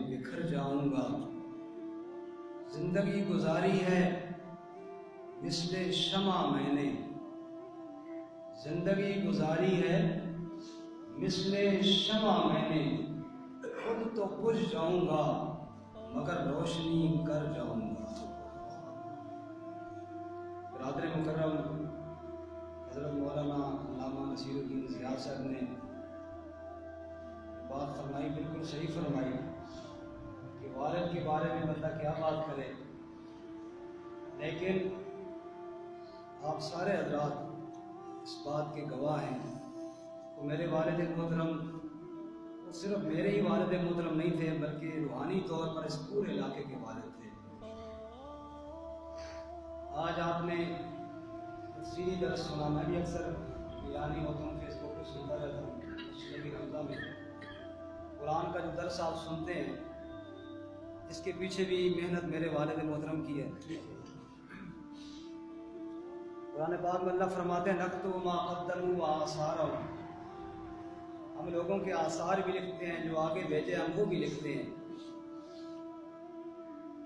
बिखर जाऊंगा। जिंदगी गुजारी है मिसले शमा मैंने, जिंदगी गुजारी है मिसले शमा मैंने। खुद तो बुझ जाऊंगा मगर रोशनी कर जाऊंगा। बिरादर मुकर्रम हज़रत मौलाना अल्लामा नसीरुद्दीन ज़िया साहब ने बात फरमाई, बिल्कुल सही फरमाई कि वालिद के बारे में बंदा क्या बात करे। लेकिन आप सारे हज़रात इस बात के गवाह हैं कि मेरे वालिद मोहतरम वो सिर्फ मेरे ही वालिद मोहतरम नहीं थे, बल्कि रूहानी तौर पर इस पूरे इलाके के वालिद थे। आज आपने तफसीरी दर्स सुना, मैं भी अक्सर यानी होता हूँ, फेसबुक पर सुनता रहता हूँ। पिछले रमज़ान में कुरान का जो दर्स आप सुनते हैं, इसके पीछे भी मेहनत मेरे वालिद मोहतरम की है। कुरान पाक में अल्लाह फरमाते हैं नक्तुबु मा क़द्दमू व आसारहुम, हम लोगों के आसार भी लिखते हैं, जो आगे भेजे हम वो भी लिखते हैं।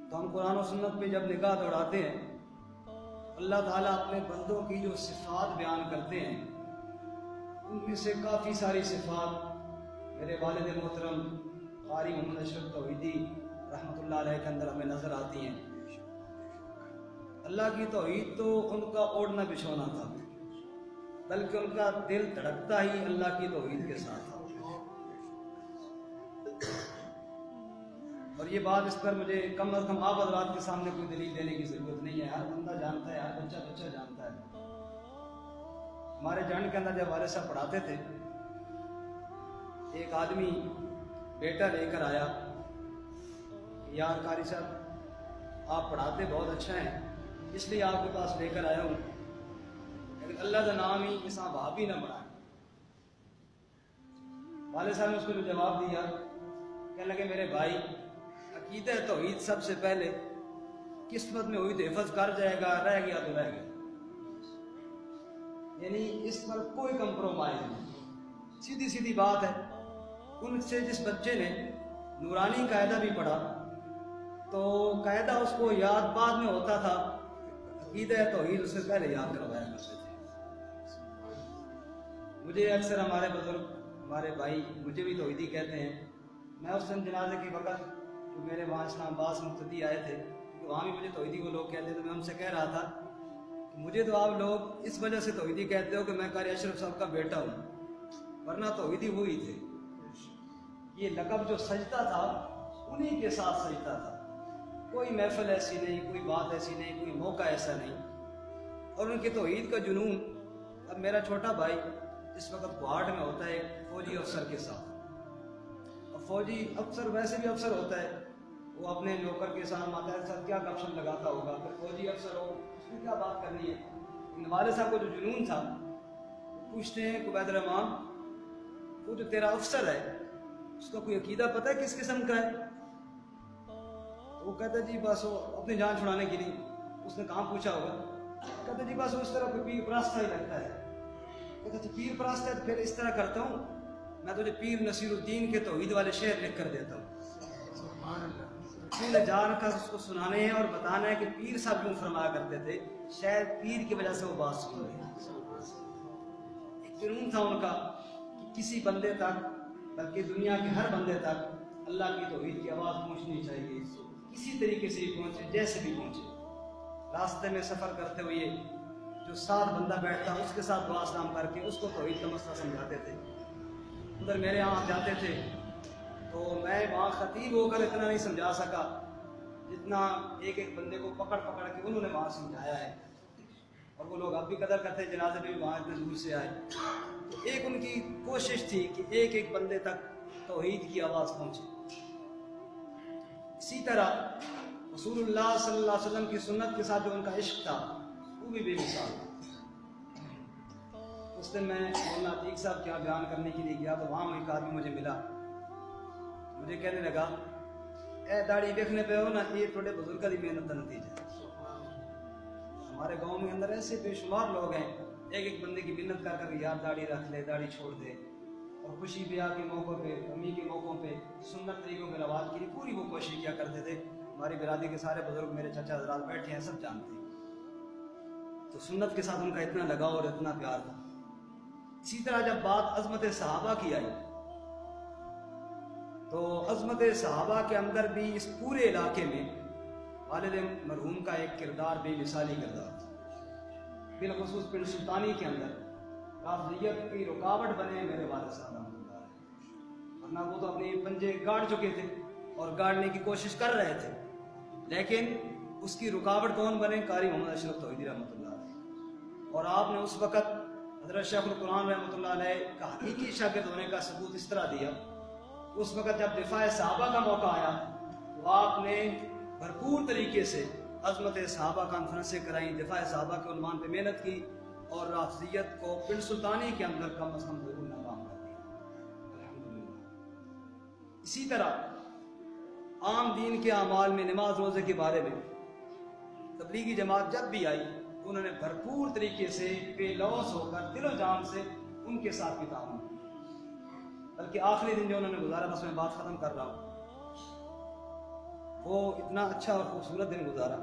तो हम कुरान और सुन्नत पे जब निगाह दौड़ाते हैं, अल्लाह ताला अपने बंदों की जो सिफ़ात बयान करते हैं, उनमें से काफ़ी सारी सिफ़ात मेरे वालिद मोहतरम क़ारी मोहम्मद अशरफ तौहीदी रहमतुल्लाह अलैह के अंदर हमें नज़र आती हैं। अल्लाह की तौहीद तो उनका ओढ़ना बिछोना था, बल्कि उनका दिल धड़कता ही अल्लाह की तौहीद के साथ था। और ये बात, इस पर मुझे कम अज़ कम आप हज़रात के सामने कोई दलील देने की ज़रूरत नहीं है। हर बंदा जानता है, हर बच्चा जानता है। हमारे जहन के अंदर जब वाले साहब पढ़ाते थे, एक आदमी बेटा लेकर आया, यार कारी साहब आप पढ़ाते बहुत अच्छा हैं, इसलिए आपके पास लेकर आया हूँ, लेकिन अल्लाह का नाम ही इसा भाभी ना बढ़ाए। वाले साहब ने उसको जवाब दिया, कहने लगे मेरे भाई अकीदा तौहीद सबसे पहले, किस्मत में हुई तो हिफज कर जाएगा, रह गया तो रह गया। यानी इस पर कोई कंप्रोमाइज नहीं, सीधी सीधी बात है। उनसे जिस बच्चे ने नूरानी कायदा भी पढ़ा, तो कायदा उसको याद बाद में होता था, अकीदा तौहीद उससे पहले याद करवाया करते थे। मुझे अक्सर हमारे बुजुर्ग, हमारे भाई मुझे भी तौहीदी कहते हैं। मैं उस दिन जनाजे के वक़्त तो मेरे वहाँ इस्लामाबाद से मुफ्ती आए थे, तो वहाँ भी मुझे तौहीदी को लोग कहते थे। तो मैं उनसे कह रहा था कि मुझे तो आप लोग इस वजह से तौहीदी कहते हो कि मैं कारी अशरफ साहब का बेटा हूँ, वरना तौहीदी हुई थे। ये लक़ब जो सजता था उन्हीं के साथ सजता था, कोई महफिल ऐसी नहीं, कोई बात ऐसी नहीं, कोई मौका ऐसा नहीं। और उनके तौहीद का जुनून, अब मेरा छोटा भाई इस वक्त गुवाहाटी में होता है एक फौजी अफसर के साथ। और फौजी अफसर वैसे भी अफसर होता है, वो अपने नौकर के साथ माता के साथ क्या गपशप लगाता होगा, फिर फौजी अफसर हो उसमें क्या बात करनी है। इन वाले साहब को जो जुनून था, पूछते हैं कुबैद रहमान, वो जो तेरा अफसर है उसका कोई अकीदा पता है किस किस्म का है? तो वो कहता जी बस वो अपनी जान छुड़ाने के लिए। उसने कहाँ पूछा होगा? कहते जी बस उस तरह कोई पीर परास्ता ही लगता है। कहते पीर परास्ता है तो फिर इस तरह करता हूँ, मैं तुझे पीर नसीरुद्दीन के तौहीद वाले शेर लिख कर देता हूँ, तूने जान कर उसको सुनाने हैं और बताना है कि पीर साहब क्यों फरमाया करते थे, शायद पीर की वजह से वो बात सुन रहे। एक जुनून था उनका कि किसी बंदे तक, बल्कि दुनिया के हर बंदे तक अल्लाह की तौहीद की आवाज़ पहुँचनी चाहिए, किसी तरीके से ही पहुँचे, जैसे भी पहुँचे। रास्ते में सफ़र करते हुए जो साथ बंदा बैठता उसके साथ दुआ सलाम करके उसको तौहीद का मसला समझाते थे। उधर मेरे यहाँ जाते थे तो मैं वहाँ खतीब होकर इतना नहीं समझा सका जितना एक एक बंदे को पकड़ पकड़ के उन्होंने वहाँ समझाया है। और वो लोग अब भी कदर करते हैं, जनाजे में भी वहाँ इतने दूर से आए। तो एक उनकी कोशिश थी कि एक एक बंदे तक तौहीद की आवाज़ पहुँचे। इसी तरह रसूलुल्लाह सल्लल्लाहु अलैहि वसल्लम की सुन्नत के साथ जो उनका इश्क था वो भी बेमिसाल। उस दिन मैं मौलाना अतीक साहब क्या बयान करने के लिए गया, तो वहाँ एक आदमी मुझे मिला, मुझे कहने लगा ए दाढ़ी देखने पे हो ना, ये थोड़े बुजुर्ग की मेहनत का नतीजा है। हमारे गांव में अंदर ऐसे बेशुमार लोग हैं, एक एक बंदे की मेहनत कर कर यार दाढ़ी रख ले, दाढ़ी छोड़ दे। और खुशी ब्याह के मौक़ों पे, गमी के मौक़ों पे सुन्नत तरीक़ों के रवाज के लिए पूरी वो कोशिश किया करते थे। हमारी बिरादरी के सारे बुजुर्ग, मेरे चाचा हज़रात बैठे हैं, सब जानते हैं। तो सुन्नत के साथ उनका इतना लगाव और इतना प्यार था। इसी तरह जब बात अज़मत सहाबा की आई तो अज़मत सहाबा के अंदर भी इस पूरे इलाके में वालिद मरहूम का एक किरदार बेमिसाली किरदार था। बिलखुसूस पिंड सुल्तानी के अंदर राफियत की रुकावट बने मेरे वालिद साहब, वरना वो तो अपने पंजे गाड़ चुके थे और गाड़ने की कोशिश कर रहे थे, लेकिन उसकी रुकावट कौन बने? कारी मोहम्मद अशरफ तौहीदी रहमतुल्लाह अलैह। और आपने उस वक़्त हज़रत शेखुल कुरान रहमतुल्लाह अलैह का हकीकी शागिर्द होने का सबूत इस तरह दिया। उस वक़्त जब दिफा सहाबा का मौका आया तो आपने भरपूर तरीके से अज़मत सहाबा कॉन्फ्रेंसें कराई, दिफा सहाबा के उन्वान पर मेहनत की और राफियत को पिंड सुल्तानी के अंदर कम अज़ कम ज़रूर नाकाम कर दिया, अल्हम्दुलिल्लाह। इसी तरह आम दीन के अमाल में नमाज रोज़े के बारे में तबलीगी जमात जब भी आई तो उन्होंने भरपूर तरीके से बेलौस होकर दिलो जान से उनके साथ भी ताउन, बल्कि आखिरी दिन जो उन्होंने गुजारा, बस मैं बात ख़त्म कर रहा हूँ, वो इतना अच्छा और खूबसूरत दिन गुजारा।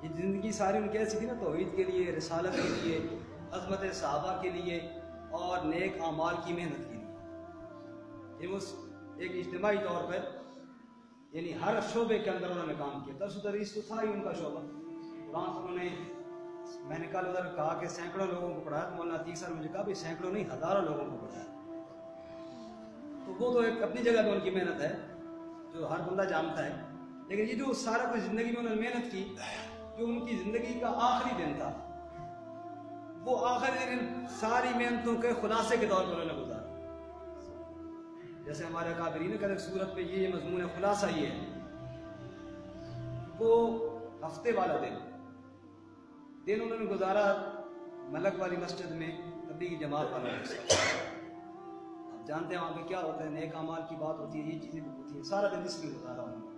ये ज़िंदगी सारी उनकी ऐसी थी ना, तौहीद के लिए, रिसालत के लिए, अज़मत सहाबा के लिए और नेक आमाल की मेहनत के लिए। ये उस एक इज्तिमाई तौर पर यानी हर शोबे के अंदर उन्होंने काम किया। दर्स तदरीस तो था ही उनका शोबा। कुरान तो उन्होंने, मैंने कल उधर कहा कि सैकड़ों लोगों को पढ़ाया, तो मौलाना अतीक सर मुझे कहा भाई सैकड़ों नहीं हज़ारों लोगों को पढ़ाया। तो वो तो एक अपनी जगह पर उनकी मेहनत है जो हर बंदा जानता है, लेकिन ये जो सारा कुछ ज़िंदगी में उन्होंने मेहनत की, जो उनकी ज़िंदगी का आखिरी दिन था, वो आखिरी दिन सारी मेहनतों के खुलासे के तौर पर उन्होंने गुजारा। जैसे हमारे काबिरीन का एक सूरत पे ये मजमून है, खुलासा ये है, वो हफ्ते वाला दिन उन्होंने गुजारा मलक वाली मस्जिद में तबलीगी जमात वालों के साथ। आप जानते हैं वहाँ पे क्या होता है, नेक अमाल की बात होती है, ये चीज़ें भी होती हैं, सारा दिन इसमें गुजारा उन्होंने।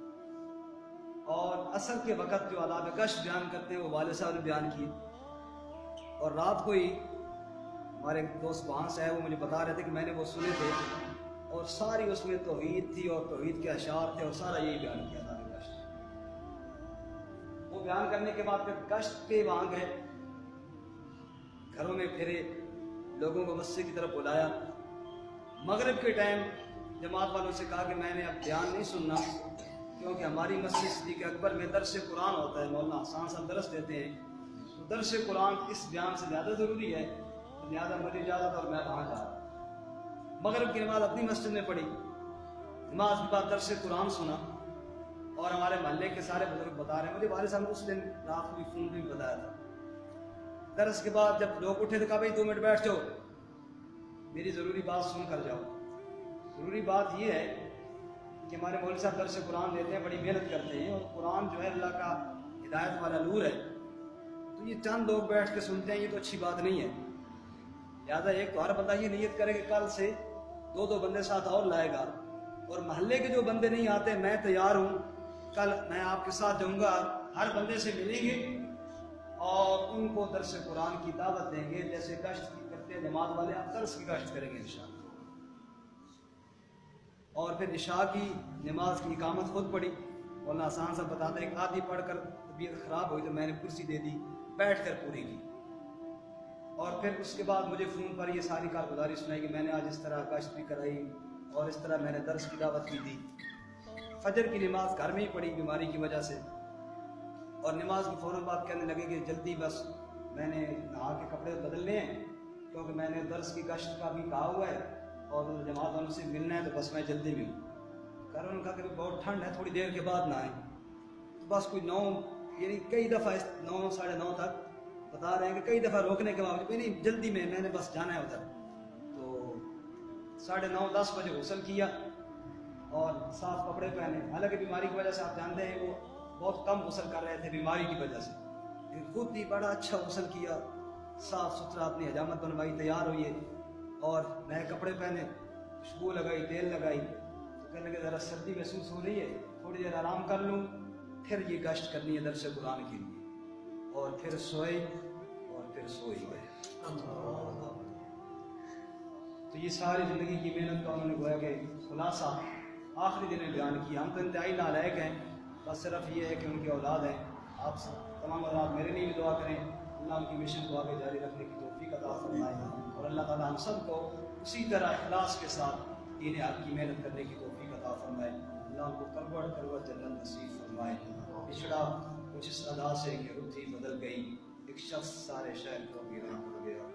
और असर के वक़्त जो आदाब कश्फ बयान करते हैं वो वालिद साहब ने बयान किए। और रात को ही हमारे दोस्त वहाँ से आए, वो मुझे बता रहे थे कि मैंने वो सुने थे और सारी उसमें तौहीद थी और तौहीद के अशार थे और सारा यही बयान किया था कश्फ। वो बयान करने के बाद फिर कश्फ पे वहाँ गए, घरों में फिरे, लोगों को मस्जिद की तरफ बुलाया। मगरिब के टाइम जमात वालों से कहा कि मैंने अब बयान नहीं सुनना, क्योंकि हमारी मस्जिद सिद्दीक़ अकबर में दर्स कुरान होता है, मौलाना हसन साहब दर्स देते हैं, तो दर्स कुरान इस बयान से ज़्यादा ज़रूरी है, लिहाजा मुझे इजाज़त और मैं वहाँ जा रहा। मगरिब की नमाज अपनी मस्जिद में पढ़ी, नमाज के बाद दर्स कुरान सुना और हमारे मोहल्ले के सारे बुजुर्ग बता रहे हैं, मुझे वालिद साहब ने उस दिन रात को फ़ोन भी बताया था। दर्स के बाद जब लोग उठे तो कहा भाई 2 मिनट बैठ जाओ, मेरी ज़रूरी बात सुन कर जाओ। ज़रूरी बात यह है कि हमारे मौलवी साहब दर्स कुरान देते हैं, बड़ी मेहनत करते हैं और कुरान जो है अल्लाह का हिदायत वाला नूर है, तो ये चंद लोग बैठ के सुनते हैं, ये तो अच्छी बात नहीं है। लिहाजा एक तो हर बंदा ये नियत करे कि कल से 2-2 बंदे साथ और लाएगा, और मोहल्ले के जो बंदे नहीं आते मैं तैयार हूँ, कल मैं आपके साथ जाऊँगा, हर बंदे से मिलेंगे और उनको दर्स कुरान की दावत देंगे, जैसे गश्त करते हैं जमात वाले, आप दर्स की गश्त करेंगे इंशाअल्लाह। और फिर इशा की नमाज की इकामत खुद पढ़ी, मौलाना हसन साहब बताते हैं आधी पढ़कर तबीयत ख़राब हुई तो मैंने कुर्सी दे दी, बैठ कर पूरी की। और फिर उसके बाद मुझे फ़ोन पर ये सारी कारगुजारी सुनाई कि मैंने आज इस तरह गश्त भी कराई और इस तरह मैंने दर्स की दावत की थी। फजर की नमाज घर में ही पढ़ी बीमारी की वजह से, और नमाज के फ़ौरन बाद कहने लगे कि जल्दी बस मैंने नहा के कपड़े बदलने हैं, क्योंकि मैंने दर्स की गश्त का भी कहा हुआ है और जमात वालों से मिलना है, तो बस मैं जल्दी में हूँ। कारण उनका कभी बहुत ठंड है, थोड़ी देर के बाद ना आए, तो बस कोई 9 यानी कई दफ़ा 9 साढ़े 9 तक बता रहे हैं कि कई दफ़ा रोकने के बावजूद नहीं जल्दी में मैंने बस जाना है उधर, तो 9:30-10 बजे गुस्ल किया और साफ कपड़े पहने। हालांकि बीमारी की वजह से आप जानते हैं वो बहुत कम गुस्ल कर रहे थे बीमारी की वजह से, लेकिन खुद ही बड़ा अच्छा गुस्ल किया, साफ़ सुथरा अपनी हजामत बनवाई, तैयार हुई और नए कपड़े पहने, खुशबू लगाई, तेल लगाई। तो कहने लगे ज़रा सर्दी महसूस हो रही है, थोड़ी देर आराम कर लूँ, फिर ये गश्त करनी है दर्स कुरान के लिए। और फिर सोए और फिर सो ही गए। तो ये सारी ज़िंदगी की मेहनत का उन्होंने गोया कि खुलासा आखिरी दिन में बयान किया। हम तो इंतहाई नालायक हैं, बस सिर्फ ये है कि उनकी औलाद है। आप तमाम औलाद मेरे लिए भी दुआ करें, अल्लाह उनकी मिशन को आगे जारी रखने की तौफीक अता फरमाए और अल्लाह ताला हम सब को उसी तरह इखलास के साथ दीन हक़ की मेहनत करने की तौफीक अता फरमाए। अल्लाह उनको करवट करवट जन्नत नसीब फरमाए। पिछड़ा कुछ इस अदा से कि रुत ही बदल गई, एक शख्स सारे शहर को वीरान हो गया।